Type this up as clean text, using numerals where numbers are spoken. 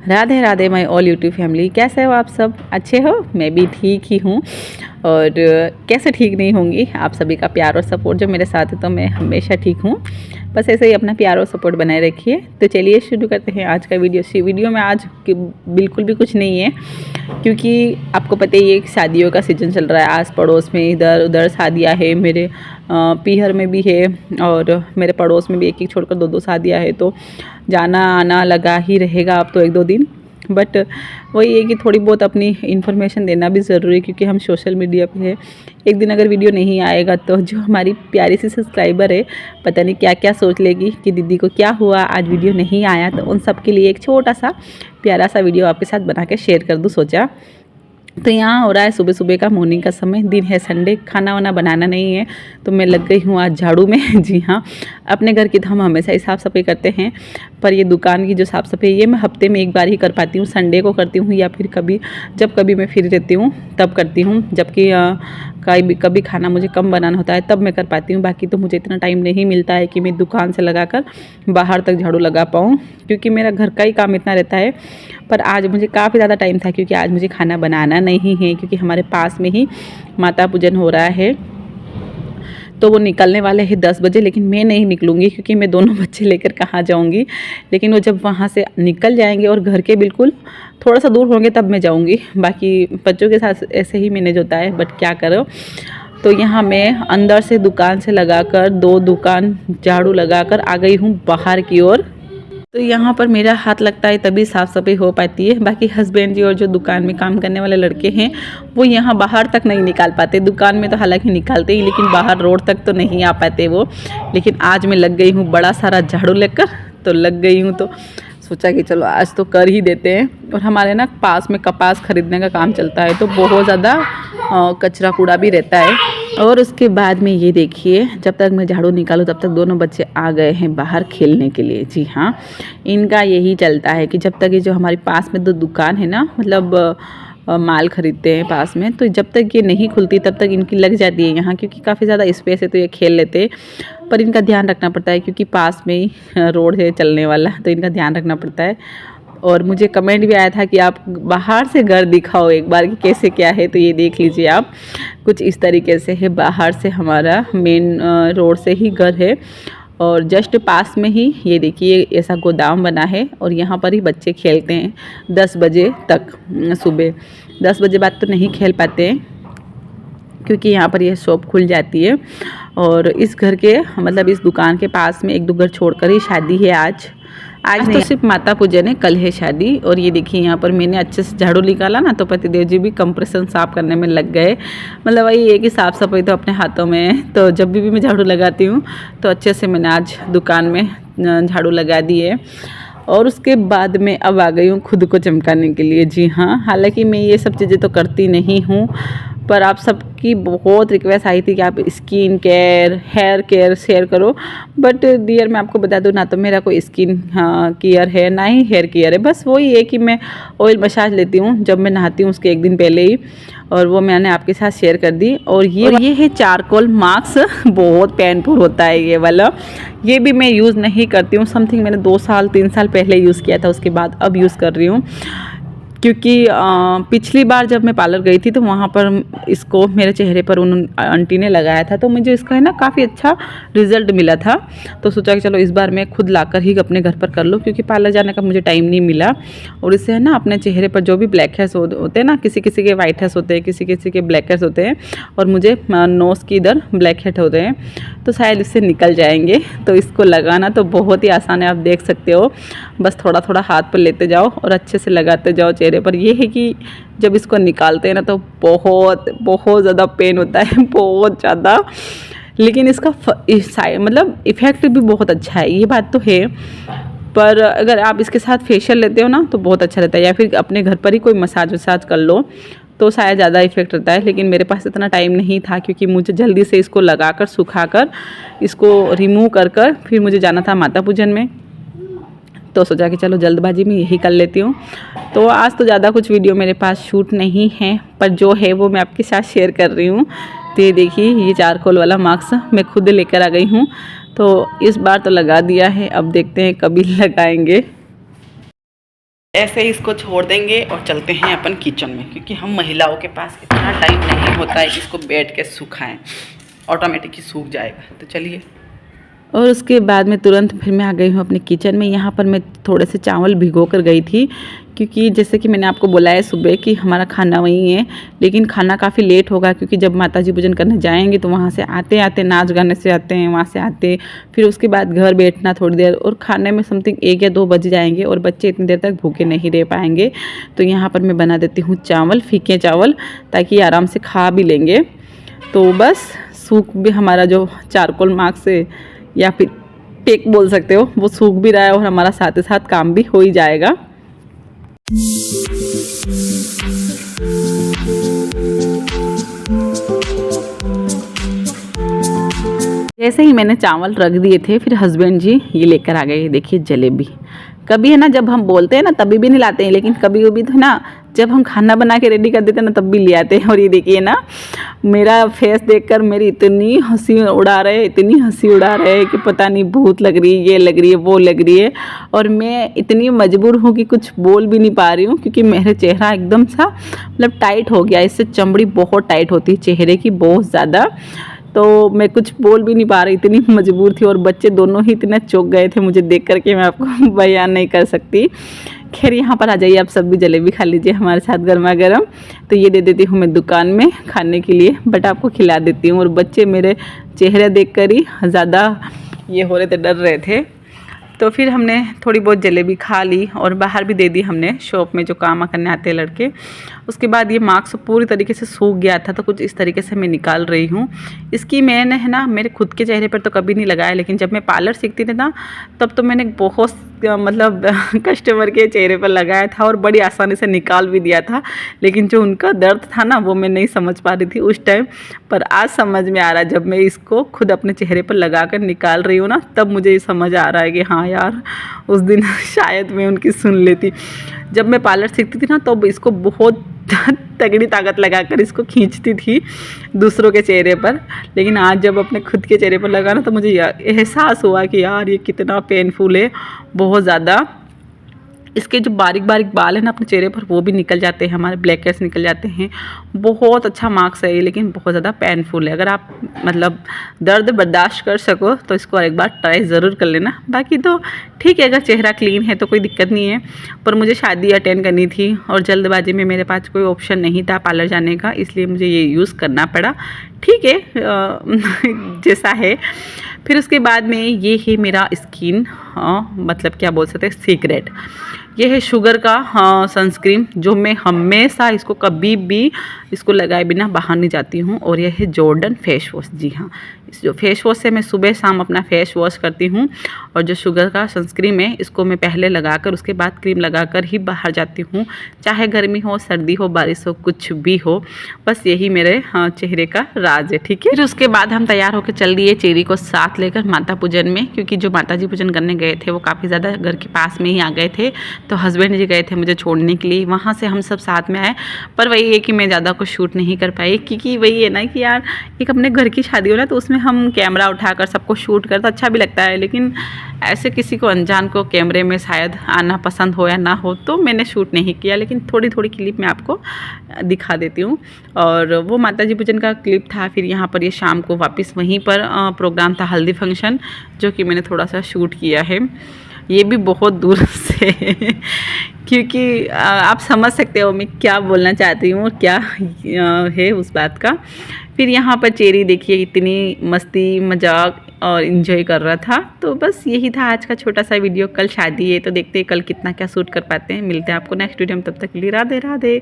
Radhe Radhe my all YouTube family. कैसे हो आप सब? अच्छे हो? मैं भी ठीक ही हूँ। और कैसे ठीक नहीं होंगी, आप सभी का प्यार और सपोर्ट जो मेरे साथ है तो मैं हमेशा ठीक हूँ। बस ऐसे ही अपना प्यार और सपोर्ट बनाए रखिए। तो चलिए शुरू करते हैं आज का वीडियो में आज बिल्कुल भी कुछ नहीं है, क्योंकि आपको पता ही है कि शादियों का सीज़न चल रहा है। आस पड़ोस में इधर उधर शादियाँ है, मेरे पीहर में भी है और मेरे पड़ोस में भी एक छोड़कर दो शादियाँ है, तो जाना आना लगा ही रहेगा अब तो एक दो दिन। बट वही है कि थोड़ी बहुत अपनी इन्फॉर्मेशन देना भी ज़रूरी है, क्योंकि हम सोशल मीडिया पे है। एक दिन अगर वीडियो नहीं आएगा तो जो हमारी प्यारी सी सब्सक्राइबर है पता नहीं क्या क्या सोच लेगी कि दीदी को क्या हुआ, आज वीडियो नहीं आया। तो उन सब के लिए एक छोटा सा प्यारा सा वीडियो आपके साथ बना के शेयर कर दूँ सोचा। तो यहाँ हो रहा है सुबह सुबह का मॉर्निंग का समय, दिन है संडे, खाना वाना बनाना नहीं है तो मैं लग गई हूँ आज झाड़ू में। जी हाँ, अपने घर की तो हम हमेशा ही साफ़ सफाई करते हैं, पर ये दुकान की जो साफ़ सफाई ये मैं हफ्ते में एक बार ही कर पाती हूँ। संडे को करती हूँ या फिर जब कभी मैं फ्री रहती हूँ तब करती हूँ, जबकि कभी खाना मुझे कम बनाना होता है तब मैं कर पाती हूँ। बाकी तो मुझे इतना टाइम नहीं मिलता है कि मैं दुकान से लगाकर बाहर तक झाड़ू लगा पाऊँ, क्योंकि मेरा घर का ही काम इतना रहता है। पर आज मुझे काफ़ी ज़्यादा टाइम था, क्योंकि आज मुझे खाना बनाना नहीं है, क्योंकि हमारे पास में ही माता पूजन हो रहा है। तो वो निकलने वाले हैं 10 बजे, लेकिन मैं नहीं निकलूँगी, क्योंकि मैं दोनों बच्चे लेकर कहाँ जाऊँगी। लेकिन वो जब वहाँ से निकल जाएंगे और घर के बिल्कुल थोड़ा सा दूर होंगे तब मैं जाऊँगी। बाकी बच्चों के साथ ऐसे ही मैनेज होता है, बट क्या करो। तो यहाँ मैं अंदर से दुकान से लगाकर 2 दुकान झाड़ू लगाकर आ गई हूँ बाहर की ओर। तो यहाँ पर मेरा हाथ लगता है तभी साफ़ सफाई हो पाती है। बाकी हस्बैंड जी और जो दुकान में काम करने वाले लड़के हैं वो यहाँ बाहर तक नहीं निकाल पाते। दुकान में तो हालांकि निकालते ही, लेकिन बाहर रोड तक तो नहीं आ पाते वो। लेकिन आज मैं लग गई हूँ बड़ा सारा झाड़ू लेकर, तो लग गई हूँ तो सोचा कि चलो आज तो कर ही देते हैं। और हमारे ना पास में कपास खरीदने का काम चलता है, तो बहुत ज़्यादा कचरा कूड़ा भी रहता है। और उसके बाद में ये देखिए, जब तक मैं झाड़ू निकालूं तब तक दोनों बच्चे आ गए हैं बाहर खेलने के लिए। जी हाँ, इनका यही चलता है कि जब तक ये जो हमारे पास में 2 दुकान है ना, मतलब माल खरीदते हैं पास में, तो जब तक ये नहीं खुलती तब तक इनकी लग जाती है यहाँ, क्योंकि काफ़ी ज़्यादा स्पेस है तो ये खेल लेते हैं। पर इनका ध्यान रखना पड़ता है, क्योंकि पास में ही रोड है चलने वाला, तो इनका ध्यान रखना पड़ता है। और मुझे कमेंट भी आया था कि आप बाहर से घर दिखाओ एक बार कि कैसे क्या है, तो ये देख लीजिए आप, कुछ इस तरीके से है। बाहर से हमारा मेन रोड से ही घर है, और जस्ट पास में ही ये देखिए ऐसा गोदाम बना है, और यहाँ पर ही बच्चे खेलते हैं 10 बजे तक। सुबह 10 बजे बाद तो नहीं खेल पाते हैं, क्योंकि यहाँ पर यह शॉप खुल जाती है। और इस घर के मतलब इस दुकान के पास में 1-2 घर छोड़कर ही शादी है आज तो सिर्फ माता पूजन है, कल है शादी। और ये देखिए यहाँ पर मैंने अच्छे से झाड़ू निकाला ना, तो पतिदेव जी भी कंप्रेशन साफ़ करने में लग गए। मतलब वही है कि साफ़ सफाई तो अपने हाथों में है। तो जब भी मैं झाड़ू लगाती हूँ तो अच्छे से मैंने आज दुकान में झाड़ू लगा दी है। और उसके बाद में अब आ गई हूँ खुद को चमकाने के लिए। जी हाँ, हालांकि मैं ये सब चीज़ें तो करती नहीं हूँ, पर आप सबकी बहुत रिक्वेस्ट आई थी कि आप skin care hair care share करो। बट डियर मैं आपको बता दूँ, ना तो मेरा कोई स्किन केयर है ना ही हेयर केयर है। बस वही है कि मैं ऑयल मसाज लेती हूँ जब मैं नहाती हूँ उसके एक दिन पहले ही, और वो मैंने आपके साथ शेयर कर दी। और ये है चारकोल मास्क, बहुत पेनफुल होता है ये वाला। ये भी मैं यूज़ नहीं करती हूँ, समथिंग मैंने 2-3 साल पहले यूज़ किया था, उसके बाद अब यूज़ कर रही हूँ। क्योंकि पिछली बार जब मैं पार्लर गई थी तो वहाँ पर इसको मेरे चेहरे पर उन आंटी ने लगाया था, तो मुझे इसका है ना काफ़ी अच्छा रिज़ल्ट मिला था। तो सोचा कि चलो इस बार मैं खुद लाकर ही अपने घर पर कर लूँ, क्योंकि पार्लर जाने का मुझे टाइम नहीं मिला। और इससे है ना अपने चेहरे पर जो भी ब्लैक हेड्स होते हैं ना, किसी किसी के वाइट हेड्स होते हैं, किसी किसी के ब्लैक हेड्स होते हैं, और मुझे नोज़ की इधर ब्लैक हेड होते हैं, तो शायद इससे निकल जाएंगे। तो इसको लगाना तो बहुत ही आसान है, आप देख सकते हो। बस थोड़ा थोड़ा हाथ पर लेते जाओ और अच्छे से लगाते जाओ चेहरे पर। ये है कि जब इसको निकालते हैं ना तो बहुत बहुत ज़्यादा पेन होता है, बहुत ज़्यादा। लेकिन इसका मतलब इफ़ेक्ट भी बहुत अच्छा है, ये बात तो है। पर अगर आप इसके साथ फेशियल लेते हो ना तो बहुत अच्छा रहता है, या फिर अपने घर पर ही कोई मसाज वसाज कर लो तो शायद ज़्यादा इफेक्ट रहता है। लेकिन मेरे पास इतना टाइम नहीं था, क्योंकि मुझे जल्दी से इसको लगाकर सुखाकर इसको रिमूव कर फिर मुझे जाना था माता पूजन में। तो सोचा कि चलो जल्दबाजी में यही कर लेती हूँ। तो आज तो ज़्यादा कुछ वीडियो मेरे पास शूट नहीं है, पर जो है वो मैं आपके साथ शेयर कर रही हूँ। तो ये देखिए, ये चारकोल वाला मास्क मैं खुद लेकर आ गई हूँ। तो इस बार तो लगा दिया है, अब देखते हैं कभी लगाएंगे। ऐसे ही इसको छोड़ देंगे और चलते हैं अपन किचन में, क्योंकि हम महिलाओं के पास इतना टाइम नहीं होता है कि इसको बैठ के सुखाएं, ऑटोमेटिक ही सूख जाएगा। तो चलिए। और उसके बाद में तुरंत फिर मैं आ गई हूँ अपने किचन में। यहाँ पर मैं थोड़े से चावल भिगो कर गई थी, क्योंकि जैसे कि मैंने आपको बोला है सुबह कि हमारा खाना वहीं है, लेकिन खाना काफ़ी लेट होगा, क्योंकि जब माताजी पूजन करने जाएंगे तो वहाँ से आते आते नाच गाने से आते हैं, वहाँ से आते फिर उसके बाद घर बैठना थोड़ी देर, और खाने में समथिंग 1 या 2 बज जाएंगे और बच्चे इतनी देर तक भूखे नहीं रह पाएंगे। तो यहाँ पर मैं बना देती हूँ चावल, फीके चावल, ताकि आराम से खा भी लेंगे। तो बस सूख भी हमारा जो चारकोल मार्क से या फिर टेक बोल सकते हो, वो सूख भी रहा है और हमारा साथ ही साथ काम भी हो ही जाएगा। जैसे ही मैंने चावल रख दिए थे, फिर हस्बैंड जी ये लेकर आ गए, देखिए जलेबी। कभी है ना जब हम बोलते हैं ना तभी भी नहीं लाते हैं, लेकिन कभी कभी तो ना जब हम खाना बना के रेडी कर देते हैं ना तब भी ले आते हैं। और ये देखिए ना, मेरा फेस देखकर मेरी इतनी हंसी उड़ा रहे, इतनी हंसी उड़ा रहे कि पता नहीं भूत लग रही है, ये लग रही है, वो लग रही है। और मैं इतनी मजबूर हूँ कि कुछ बोल भी नहीं पा रही हूँ, क्योंकि मेरे चेहरा एकदम सा मतलब टाइट हो गया। इससे चमड़ी बहुत टाइट होती है चेहरे की, बहुत ज़्यादा। तो मैं कुछ बोल भी नहीं पा रही, इतनी मजबूर थी। और बच्चे दोनों ही इतने चौंक गए थे मुझे देख करके, मैं आपको बयान नहीं कर सकती। खैर यहाँ पर आ जाइए, आप सब भी जलेबी खा लीजिए हमारे साथ गर्मा गर्म। तो ये दे देती हूँ मैं दुकान में खाने के लिए, बट आपको खिला देती हूँ। और बच्चे मेरे चेहरे देख कर ही ज़्यादा ये हो रहे थे, डर रहे थे। तो फिर हमने थोड़ी बहुत जलेबी खा ली और बाहर भी दे दी हमने, शॉप में जो काम करने आते हैं लड़के। उसके बाद ये मास्क पूरी तरीके से सूख गया था, तो कुछ इस तरीके से मैं निकाल रही हूँ। इसकी मैंने है ना मेरे खुद के चेहरे पर तो कभी नहीं लगाया, लेकिन जब मैं पार्लर सीखती थी ना तब तो मैंने बहुत मतलब कस्टमर के चेहरे पर लगाया था और बड़ी आसानी से निकाल भी दिया था। लेकिन जो उनका दर्द था ना वो मैं नहीं समझ पा रही थी उस टाइम, पर आज समझ में आ रहा है। जब मैं इसको खुद अपने चेहरे पर लगा कर निकाल रही हूँ ना, तब मुझे ये समझ आ रहा है कि हाँ यार, उस दिन शायद मैं उनकी सुन लेती। जब मैं पार्लर सीखती थी ना तो इसको बहुत तगड़ी ताकत लगाकर इसको खींचती थी दूसरों के चेहरे पर, लेकिन आज जब अपने खुद के चेहरे पर लगाना तो मुझे एहसास हुआ कि यार ये कितना पेनफुल है, बहुत ज़्यादा। इसके जो बारीक बारीक बाल हैं ना अपने चेहरे पर, वो भी निकल जाते हैं, हमारे ब्लैक हेड्स निकल जाते हैं। बहुत अच्छा मार्क्स है ये, लेकिन बहुत ज़्यादा पेनफुल है। अगर आप मतलब दर्द बर्दाश्त कर सको तो इसको एक बार ट्राई ज़रूर कर लेना। बाकी तो ठीक है, अगर चेहरा क्लीन है तो कोई दिक्कत नहीं है। पर मुझे शादी अटेंड करनी थी और जल्दबाजी में मेरे पास कोई ऑप्शन नहीं था पार्लर जाने का, इसलिए मुझे ये यूज़ करना पड़ा। ठीक है, जैसा है। फिर उसके बाद में ये है मेरा स्किन, मतलब क्या बोल सकते हैं, सीक्रेट। ये है शुगर का सनस्क्रीन, जो मैं हमेशा इसको कभी भी इसको लगाए बिना बाहर नहीं जाती हूँ। और यह है जॉर्डन फेस वॉश। जी हाँ, इस जो फेस वॉश से मैं सुबह शाम अपना फेस वॉश करती हूँ। और जो शुगर का सनस्क्रीन है इसको मैं पहले लगाकर उसके बाद क्रीम लगाकर ही बाहर जाती हूँ, चाहे गर्मी हो, सर्दी हो, बारिश हो, कुछ भी हो। बस यही मेरे चेहरे का राज है। ठीक है, फिर उसके बाद हम तैयार होकर चल दिए चेरी को साथ लेकर माता पूजन में, क्योंकि जो माता जी पूजन करने गए थे वो काफ़ी ज़्यादा घर के पास में ही आ गए थे। तो हस्बैंड जी गए थे मुझे छोड़ने के लिए, वहाँ से हम सब साथ में आए। पर वही है कि मैं ज़्यादा कुछ शूट नहीं कर पाई, क्योंकि वही है ना कि यार एक अपने घर की शादी हो ना, तो उसमें हम कैमरा उठाकर सबको शूट करते अच्छा भी लगता है, लेकिन ऐसे किसी को अनजान को कैमरे में शायद आना पसंद हो या ना हो, तो मैंने शूट नहीं किया। लेकिन थोड़ी थोड़ी क्लिप मैं आपको दिखा देती हूँ। और वो माता जी पूजन का क्लिप था। फिर यहाँ पर ये शाम को वापस वहीं पर प्रोग्राम था, हल्दी फंक्शन, जो कि मैंने थोड़ा सा शूट किया है। ये भी बहुत दूर से क्योंकि आप समझ सकते हो मैं क्या बोलना चाहती हूँ, क्या है उस बात का। फिर यहाँ पर चेरी देखिए इतनी मस्ती मजाक और इन्जॉय कर रहा था। तो बस यही था आज का छोटा सा वीडियो। कल शादी है तो देखते हैं कल कितना क्या शूट कर पाते हैं। मिलते हैं आपको नेक्स्ट वीडियो में, तब तक के लिए राधे राधे।